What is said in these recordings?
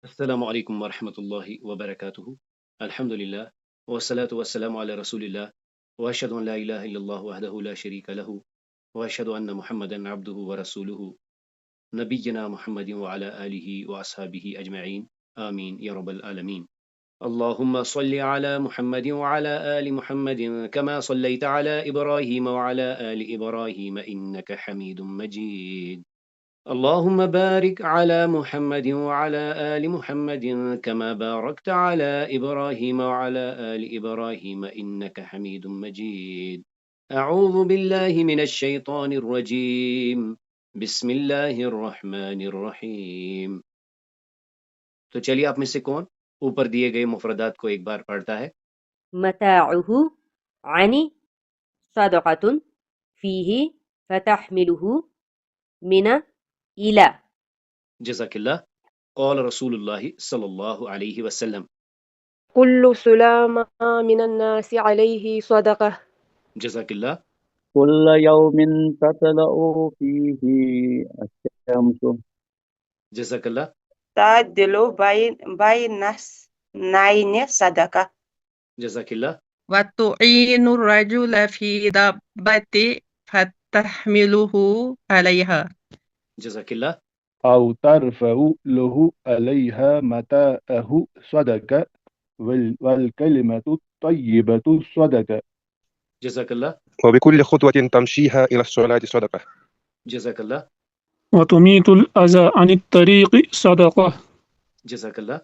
السلام علیکم ورحمۃ اللہ وبرکاتہ الحمد للہ والصلاة والسلام علی رسول اللہ واشهد ان لا الہ الا اللہ وحدہ لا شریک له واشهد ان محمدا عبدہ ورسولہ نبینا محمد وعلى آلہ واصحابہ اجمعین آمین یا رب العالمین اللهم صل على محمد وعلى آل محمد كما صليت على إبراهيم وعلى آل إبراهيم إنك حميد مجيد اللهم بارك على محمد وعلى آل محمد كما باركت على إبراهيم وعلى آل إبراهيم إنك حميد مجيد أعوذ بالله من الشيطان الرجيم بسم الله الرحمن الرحيم. تو چلیے آپ میں سے کون اوپر دیے گئے مفردات کو ایک بار پڑھتا ہے؟ متاعه عنی صدقة فیہ فتحملہ من إلى. جزاک اللہ. قال رسول اللہ صلی اللہ علیہ وسلم. كل سلام من الناس عليه صدقة. جزاک اللہ. كل يوم تطلع فيه الشمس. جزاک اللہ. تعدل بين نعين صدقة. جزاک اللہ. وتعين الرجل في دابة فتحمله عليها. جزاک اللہ. أو ترفع له عليها متاعه صدقة والكلمة الطيبة صدقة. جزاک اللہ. وبكل خطوة تمشيها إلى الصلاة صدقة. جزاک اللہ. وتميت الأذى عن الطريق صدقة. جزاک اللہ.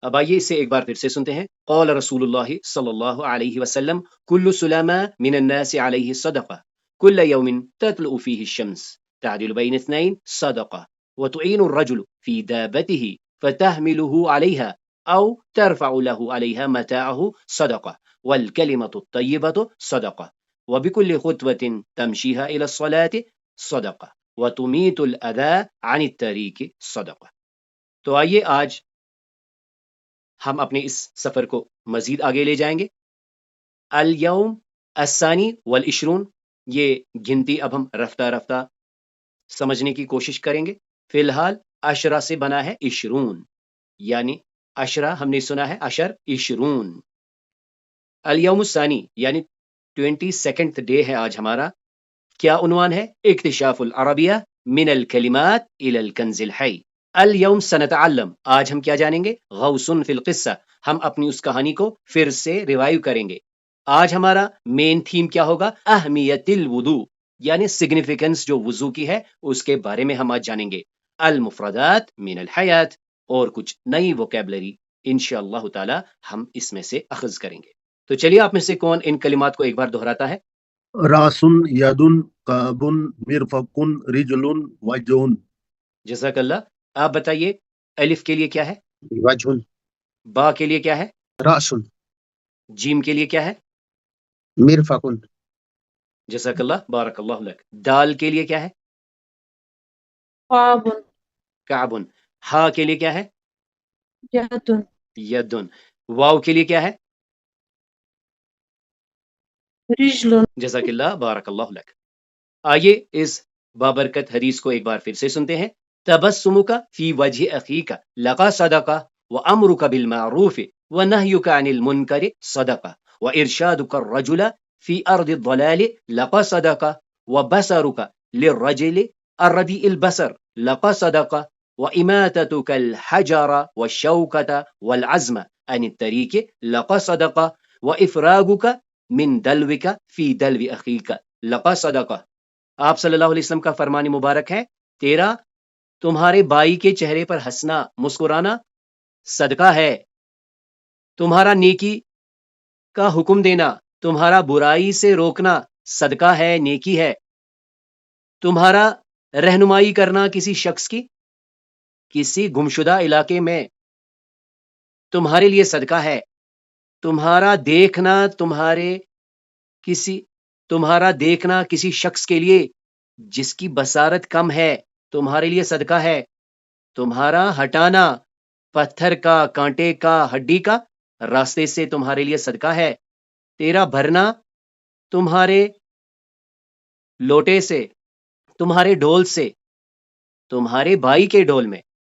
اب آئیے اسے ایک بار پھر سے سنتے ہیں. قال رسول اللہ صلی اللہ علیہ وسلم كل سلام من الناس عليه صدقة كل يوم تطلع فيه الشمس تعدل بين اثنين صدقة وتعين الرجل في دابته فتحمله عليها أو ترفع له عليها متاعه صدقة والكلمة الطيبة صدقة وبكل خطوة تمشيها إلى الصلاة صدقة وتميت الأذى عن الطريق صدقة. تو آئیے آج ہم اپنے اس سفر کو مزید آگے لے جائیں گے. الیوم الثانی والعشرون، یہ گنتی اب ہم رفتہ رفتہ سمجھنے کی کوشش کریں گے. فی الحال عشرہ سے بنا ہے عشرون، یعنی عشرہ ہم نے سنا ہے عشر عشرون. الیوم الثانی یعنی 22 ڈے ہے آج ہمارا. کیا عنوان ہے؟ اکتشاف العربیہ من الکلمات الی الکنز الحی. الیوم سنتعلم، آج ہم کیا جانیں گے؟ غوث فی القصہ، ہم اپنی اس کہانی کو پھر سے ریوائیو کریں گے. آج ہمارا مین تھیم کیا ہوگا؟ اہمیت الوضو، یعنی سگنیفیکنس جو وضو کی ہے اس کے بارے میں ہم آج جانیں گے. المفردات من الحیات، اور کچھ نئی ووکیبلری انشاءاللہ تعالی ہم اس میں سے اخذ کریں گے. تو چلیے آپ میں سے کون ان کلمات کو ایک بار دہراتا ہے؟ راسن یدن کعبن مرفقن رجلن وجہن. جزاک اللہ. آپ بتائیے الف کے لیے کیا ہے؟ وجہن. با کے لیے کیا ہے؟ راسن. جیم کے لیے کیا ہے؟ مرفقن. جزاک اللہ، بارک اللہ لک. دال کے لیے کیا ہے؟ قاب. کعبن. ہا کے لیے کیا ہے؟ يد. یدن. واو کے لیے کیا ہے؟ رجل. جزاک اللہ، بارک اللہ لک. آئیے اس بابرکت حدیث کو ایک بار پھر سے سنتے ہیں. تبسمک فی وجہ اخیک لقا صدقہ وامرک بالمعروف ونہیک عن المنکر صدقہ وارشادک الرجل فی ارض الضلال لقا صدقہ وبصرک للرجل الردیء البصر لقا صدقہ واماتتک الحجر والشوکة والعزم عن الطریق لقا صدقہ وافراغک من دلوک فی دلو اخیک لقا صدقہ. آپ صلی اللہ علیہ وسلم کا فرمان مبارک ہے، تیرا تمہارے بھائی کے چہرے پر ہنسنا مسکرانا صدقہ ہے، تمہارا نیکی کا حکم دینا، تمہارا برائی سے روکنا صدقہ ہے، نیکی ہے، تمہارا رہنمائی کرنا کسی شخص کی کسی گمشدہ علاقے میں تمہارے لیے صدقہ ہے، تمہارا دیکھنا کسی شخص کے لیے جس کی بصارت کم ہے تمہارے لیے صدقہ ہے، تمہارا ہٹانا پتھر کا، کانٹے کا، ہڈی کا راستے سے تمہارے لیے صدقہ ہے، تیرا بھرنا تمہارے لوٹے سے، تمہارے ڈول سے، تمہارے بھائی کے ڈول میں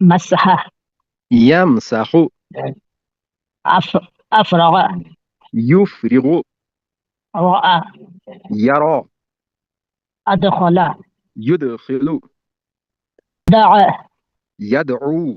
مسح يمسح أفرغ يفرغ رأى يرى أدخل يدخل دعا يدعو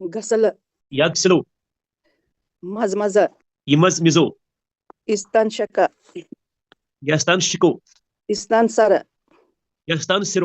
غسل يغسل مزمز يمزمز استنشق يستنشق استنصر يستنصر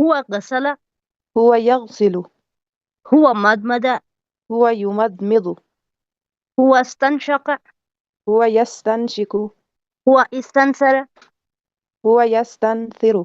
هو غسل هو يغسل هو مضمض هو يمضمض هو استنشق هو يستنشق هو استنثر هو يستنثر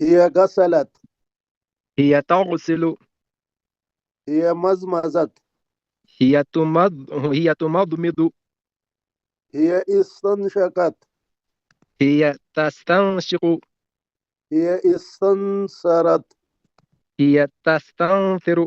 هي غسلت هي تغسل هي مزمزت هي تمضمض هي استنشقت هي تستنشق هي استنصرت هي تستنثر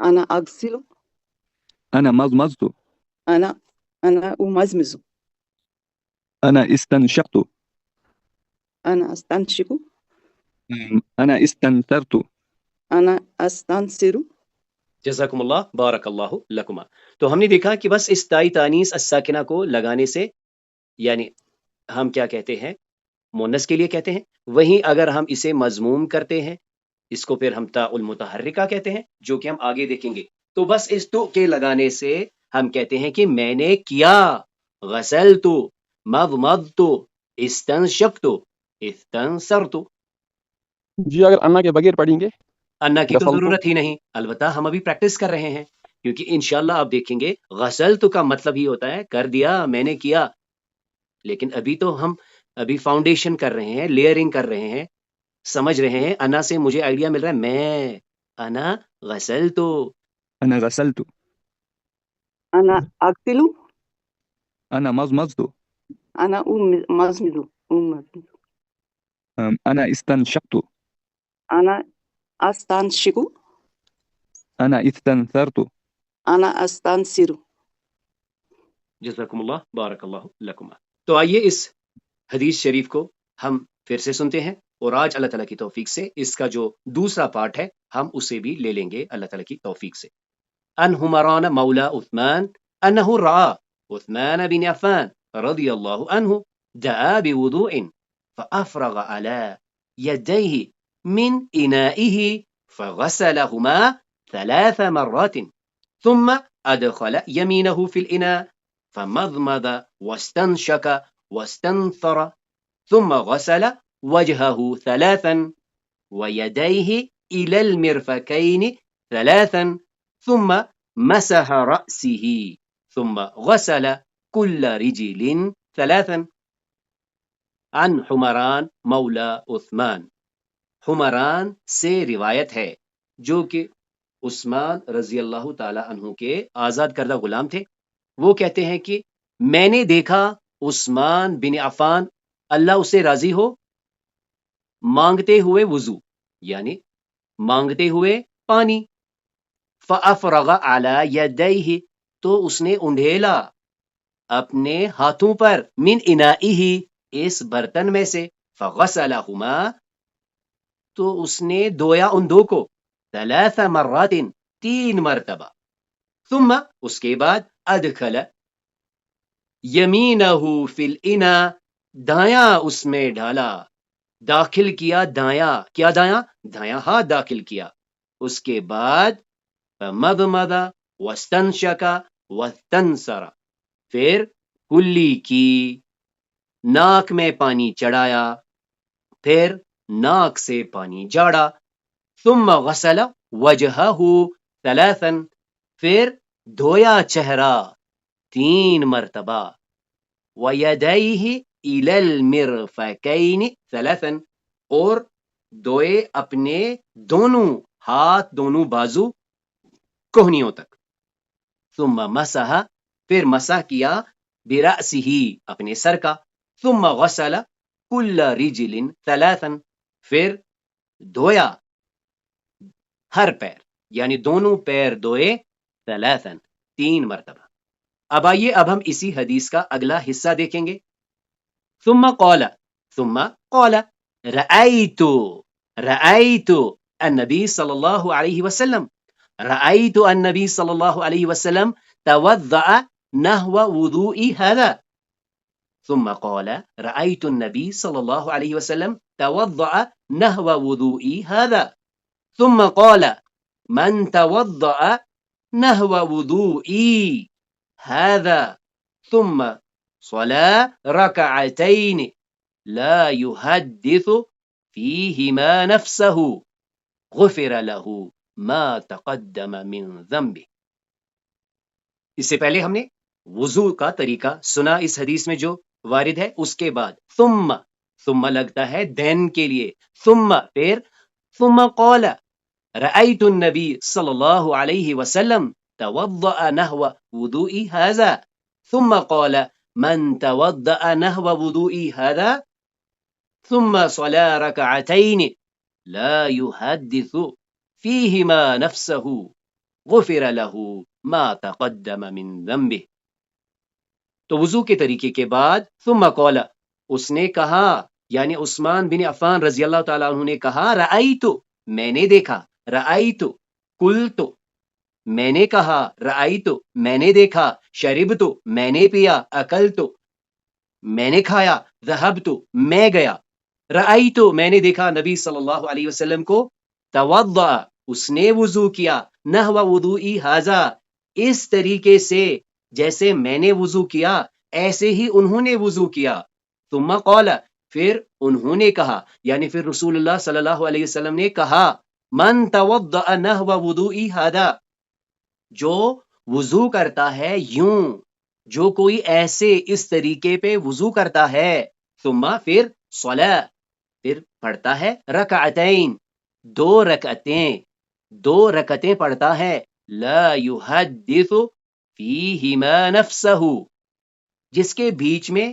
أنا أغسل أنا مضمضت أنا أمزمز. أنا استنشقت. أنا أستنشق. أنا استنثرت. أنا أستنصر. جزاکم اللہ بارک اللہ لکما. تو ہم نے دیکھا کہ بس اس تائی تانیس الساکنہ کو لگانے سے، یعنی ہم کیا کہتے ہیں، مونس کے لیے کہتے ہیں، وہیں اگر ہم اسے مضموم کرتے ہیں اس کو پھر ہم تاء المتحرکہ کہتے ہیں، جو کہ ہم آگے دیکھیں گے. تو بس اس تو کے لگانے سے ہم کہتے ہیں کہ میں نے کیا، غسلت، مضمضت، استنشقت، استنثرت. جی اگر انا کے بغیر پڑھیں گے انا کی تو غسلت ضرورت ہی نہیں، البتہ ہم ابھی پریکٹس کر رہے ہیں، کیونکہ انشاءاللہ آپ دیکھیں گے غسلت کا مطلب ہی ہوتا ہے کر دیا، میں نے کیا. لیکن ابھی تو ہم ابھی فاؤنڈیشن کر رہے ہیں، لیئرنگ کر رہے ہیں، سمجھ رہے ہیں. انا سے مجھے آئیڈیا مل رہا ہے، میں انا غسلت. أنا غسلت. أنا أغسل. أنا مضمضت. أنا أمزمز. أنا استنشقت. أنا أستنشق. أنا استنثرت. أنا أستنصر. جزاکم اللہ بارک اللہ لکما. تو آئیے اس حدیث شریف کو ہم پھر سے سنتے ہیں، اور آج اللہ تعالیٰ کی توفیق سے اس کا جو دوسرا پارٹ ہے ہم اسے بھی لے لیں گے اللہ تعالیٰ کی توفیق سے. ان حمران مولا عثمان انه رأى عثمان بن عفان رضي الله عنه دعا بوضوء فأفرغ على يديه من إنائه فغسلهما 3 مرات ثم أدخل يمينه في الإناء فمضمض واستنشق واستنثر ثم غسل وجهه 3 ويديه إلى المرفقين 3 ثم مسح رأسه ثم غسل كل رجل 3. عن حمران مولا عثمان، حمران سے روایت ہے جو کہ عثمان رضی اللہ تعالی عنہ کے آزاد کردہ غلام تھے. وہ کہتے ہیں کہ میں نے دیکھا عثمان بن عفان اللہ اسے راضی ہو مانگتے ہوئے وضو، یعنی مانگتے ہوئے پانی. فَأَفْرَغَ عَلَى يَدَيْهِ تو اس نے انڈھیلا اپنے ہاتھوں پر، من انائه اس برتن میں سے، فَغَسَلَهُمَا تو اس نے دھویا ان دو کو، 3 مرات 3 مرتبہ. ثم اس کے بعد ادخل یمینہ فی الاناء دایاں اس میں ڈالا، داخل کیا دایاں، کیا دایاں؟ دایاں ہاتھ داخل کیا. اس کے بعد مضمض واستنشق واستنثر پھر کلی کی، ناک میں پانی چڑھایا، پھر ناک سے پانی جاڑا. ثم غسل وجہہ 3 پھر دھویا چہرہ 3 مرتبہ. ویدیہ الی المرفقین 3 اور دھوئے اپنے دونوں ہاتھ، دونوں بازو کوہنیوں تک. ثم مسح پھر مسح کیا، برأسہ اپنے سر کا. ثم غسل کل رجل 3 پھر دھویا ہر پیر، یعنی دونوں پیر دھوئے 3 مرتبہ. اب آئیے اب ہم اسی حدیث کا اگلا حصہ دیکھیں گے. ثم قال رأيت النبي صلى الله عليه وسلم رأيت النبي صلى الله عليه وسلم توضأ نحو وضوئي هذا. ثم قال رأيت النبي صلى الله عليه وسلم توضأ نحو وضوئي هذا. ثم قال من توضأ نحو وضوئي هذا ثم صلى ركعتين لا يحدث فيهما نفسه غفر له ما تقدم من ذنبه. اس سے پہلے ہم نے وضو کا طریقہ سنا اس حدیث میں جو وارد ہے. اس کے بعد ثم لگتا ہے دین کے لیے، ثم پھر ثم قال رأيت النبي صلی اللہ علیہ وسلم توضأ نحو وضوئي هذا. ثم قال من توضأ نحو وضوئي هذا ثم صلى ركعتين لا يحدث فيهما نفسه غفر له ما تقدم من ذنبه. تو وضو کے طریقے کے بعد ثم قال، اس نے کہا، یعنی عثمان بن عفان رضی اللہ تعالیٰ عنہ نے کہا، رأیتو، میں نے دیکھا، رأیتو، قلتو، میں نے کہا، رأیتو، میں نے دیکھا، شربتو، میں نے پیا، اکلتو، میں نے کھایا، ذہبتو، میں گیا، رأیتو، میں نے دیکھا نبی صلی اللہ علیہ وسلم کو، توضع، اس نے وضو کیا، نحو وضوئی ھذا، اس طریقے سے جیسے میں نے وضو کیا ایسے ہی انہوں نے وضو کیا، ثم قال، پھر انہوں نے کہا، یعنی پھر رسول اللہ صلی اللہ علیہ وسلم نے کہا، من توضع نحو وضوئی ھذا، جو وضو کرتا ہے یوں، جو کوئی ایسے اس طریقے پہ وضو کرتا ہے، ثم پھر صلاح، پھر پڑھتا ہے رکعتین، دو رکعتیں پڑھتا ہے، لا یحدث فیہما نفسہ، جس کے بیچ میں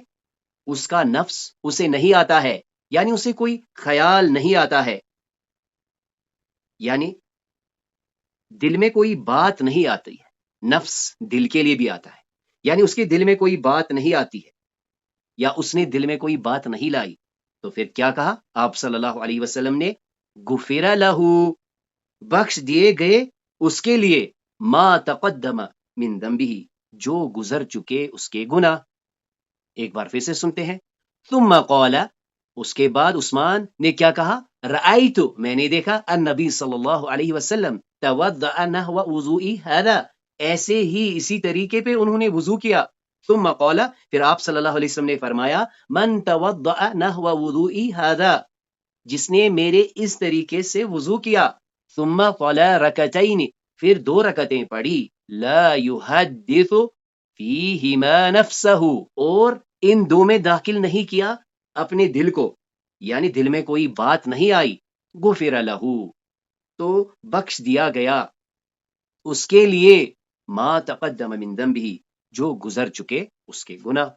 اس کا نفس اسے نہیں آتا ہے، یعنی اسے کوئی خیال نہیں آتا ہے، یعنی دل میں کوئی بات نہیں آتی ہے، نفس دل کے لیے بھی آتا ہے، یعنی اس کے دل میں کوئی بات نہیں آتی ہے، یا اس نے دل میں کوئی بات نہیں لائی، تو پھر کیا کہا آپ صلی اللہ علیہ وسلم نے، غفر لہ، بخش دیے گئے اس کے لیے، ما تقدم من ذنبہ، جو گزر چکے اس کے گناہ۔ ایک بار پھر سے سنتے ہیں، ثم قال، اس کے بعد عثمان نے کیا کہا، رأیت، میں نے دیکھا، النبی صلی اللہ علیہ وسلم توضأ نحو وضوئی ھذا، ایسے ہی اسی طریقے پہ انہوں نے وضو کیا، ثم قال، پھر آپ صلی اللہ علیہ وسلم نے فرمایا، من توضأ نحو وضوئی ھذا، جس نے میرے اس طریقے سے وضو کیا، ثم صلی رکعتین، پھر دو رکعتیں پڑھی، لا یحدث فیہما نفسہ، اور ان دو میں داخل نہیں کیا اپنے دل کو، یعنی دل میں کوئی بات نہیں آئی، غفر لہ، تو بخش دیا گیا اس کے لیے، ما تقدم من ذنبہ، جو گزر چکے اس کے گناہ۔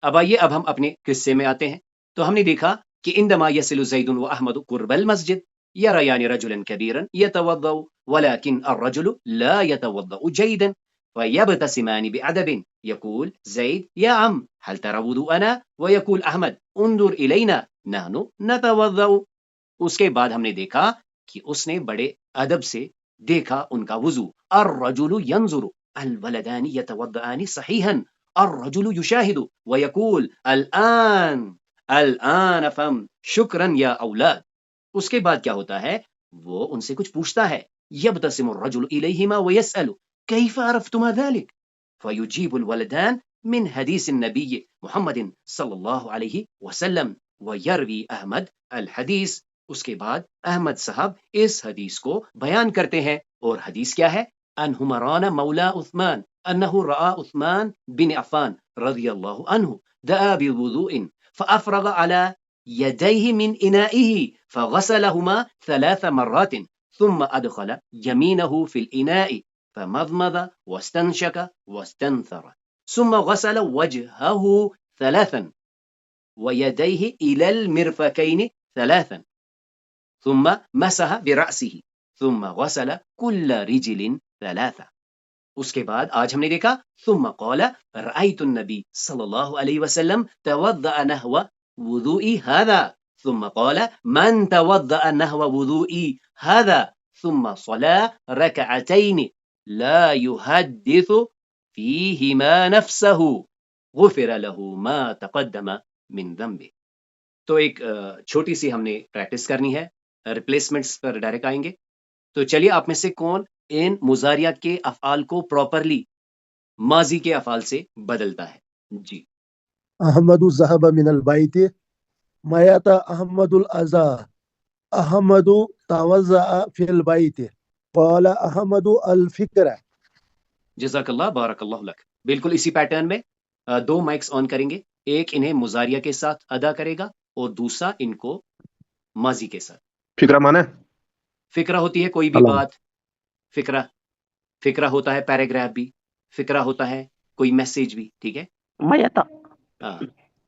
اب آئیے، اب ہم اپنے قصے میں آتے ہیں۔ تو ہم نے دیکھا کہ عندما یصل زید و احمد قرب المسجد یریان رجلا کبیرا یتوضأ ولكن الرجل لا يتوضأ جيدا فيبتسمان بأدب، يقول زيد يا عم هل ترى وضوءنا، ويقول احمد انظر إلينا نحن نتوضأ۔ اس کے بعد ہم نے دیکھا کہ اس نے بڑے ادب سے دیکھا ان کا وضو، الرجل ينظر الولدان يتوضأان صحيحا، الرجل يشاهد ويقول الآن فم شکرا یا اولاد۔ اس کے بعد کیا ہوتا ہے، وہ ان سے کچھ پوچھتا ہے، یبتسم الرجل الیہما ویسأل کیف عرفتما ذلك، فیجیب الولدان من حدیث النبی محمد صلی اللہ علیہ وسلم، ویروی احمد الحدیث۔ اس کے بعد احمد صاحب اس حدیث کو بیان کرتے ہیں، اور حدیث کیا ہے، ان حمران مولا عثمان انہ رأى عثمان بن عفان رضی اللہ عنہ دعا بوضوء فأفرغ على يديه من إنائه فغسلهما 3 مرات ثم أدخل يمينه في الإناء فمضمض واستنشق واستنثر ثم غسل وجهه 3 ويديه إلى المرفقين 3 ثم مسح برأسه ثم غسل كل رجل 3۔ اس کے بعد آج ہم نے دیکھا، ثم قال رأيت النبي صلی اللہ علیہ وسلم توضأ نحو وضوئی ھذا، ثم قال من توضأ نحو وضوئی ھذا ثم صلى رکعتین لا يحدث فیہما نفسہ غفر له ما تقدم من ذنبه۔ تو ایک چھوٹی سی ہم نے پریکٹس کرنی ہے، ریپلیسمنٹس پر ڈائریکٹ آئیں گے۔ تو چلیے، آپ میں سے کون ان مضارعہ کے افعال کو پراپرلی ماضی کے افعال سے بدلتا ہے؟ جی، احمد ذهب من البيت، ميت احمد العزا، احمد توضأ في البيت، قال احمد الفکرہ۔ جزاک اللہ، بارک اللہ لک۔ بالکل اسی پیٹرن میں 2 مائکس آن کریں گے، ایک انہیں مضارعہ کے ساتھ ادا کرے گا اور دوسرا ان کو ماضی کے ساتھ۔ فکرہ مانا فکرہ ہوتی ہے کوئی بھی اللہ۔ بات، فکرہ ہوتا ہے پیراگراف بھی، فکرہ ہوتا ہے کوئی میسج بھی، ٹھیک ہے۔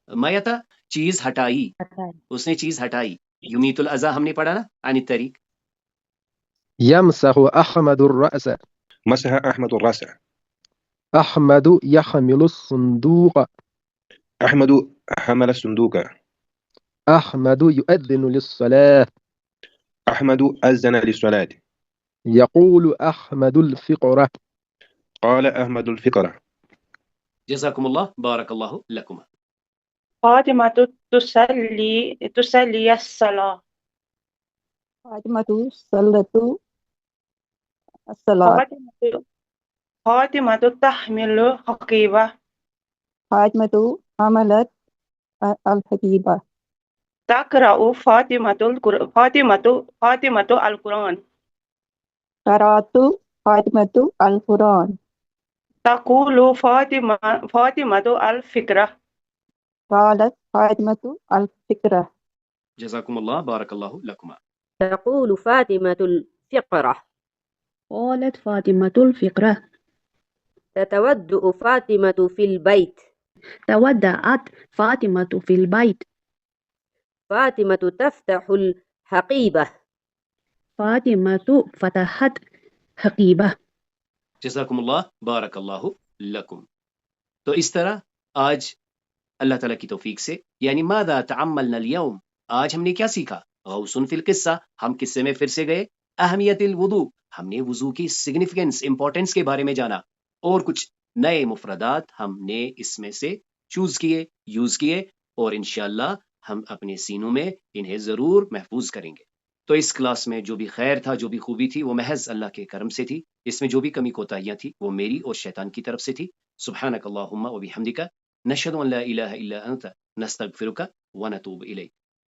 میتا چیز ہٹائی، اس نے چیز ہٹائی۔ یمیت الازا ہم نے پڑھا نا، عن الطریق۔ یمسح احمد الرأس، مسح احمد الرأس، أحمد يحمل الصندوق. أحمد حمل الصندوق. أحمد يؤذن للصلاة. أحمد أذن للصلاة. يقول أحمد الفقرة. قال أحمد الفقرة. جزاكم الله بارك الله لكما. فاطمة تصلي الصلاة. فاطمة صلت الصلاة. فاطمة تحمل حقيبة. فاطمة حملت الحقيبة. تقرأ فاطمة القرآن. قرأت فاطمة القرآن. تقول فاطمة الفكرة. قالت فاطمة الفكرة. جزاكم الله بارك الله لكما. تقول فاطمة الفقرة. قالت فاطمة الفقرة. تتودأ فاطمة في البيت. تودعت فاطمة في البيت. فاطمة تفتح الحقيبة. فاطمة فتحت حقيبة. جزاكم اللہ بارک اللہ لکم. تو اس طرح آج اللہ تعالیٰ کی توفیق سے یعنی ماذا تعملنا اليوم، آج ہم نے کیا سیکھا؟ غوث فی القصہ، ہم قصے میں پھر سے گئے. اہمیت الوضو، ہم نے وضو کی سگنیفیکنس امپورٹنس کے بارے میں جانا، اور کچھ نئے مفردات ہم نے اس میں سے چوز کیے، یوز کیے، اور انشاءاللہ ہم اپنے سینوں میں انہیں ضرور محفوظ کریں گے. تو اس کلاس میں جو بھی خیر تھا، جو بھی خوبی تھی، وہ محض اللہ کے کرم سے تھی. اس میں جو بھی کمی کوتاہیاں تھی وہ میری اور شیطان کی طرف سے تھی. سبحانک اللہم و بحمدک، نشہد ان لا الہ الا انت، نستغفرک و نتوب الیک.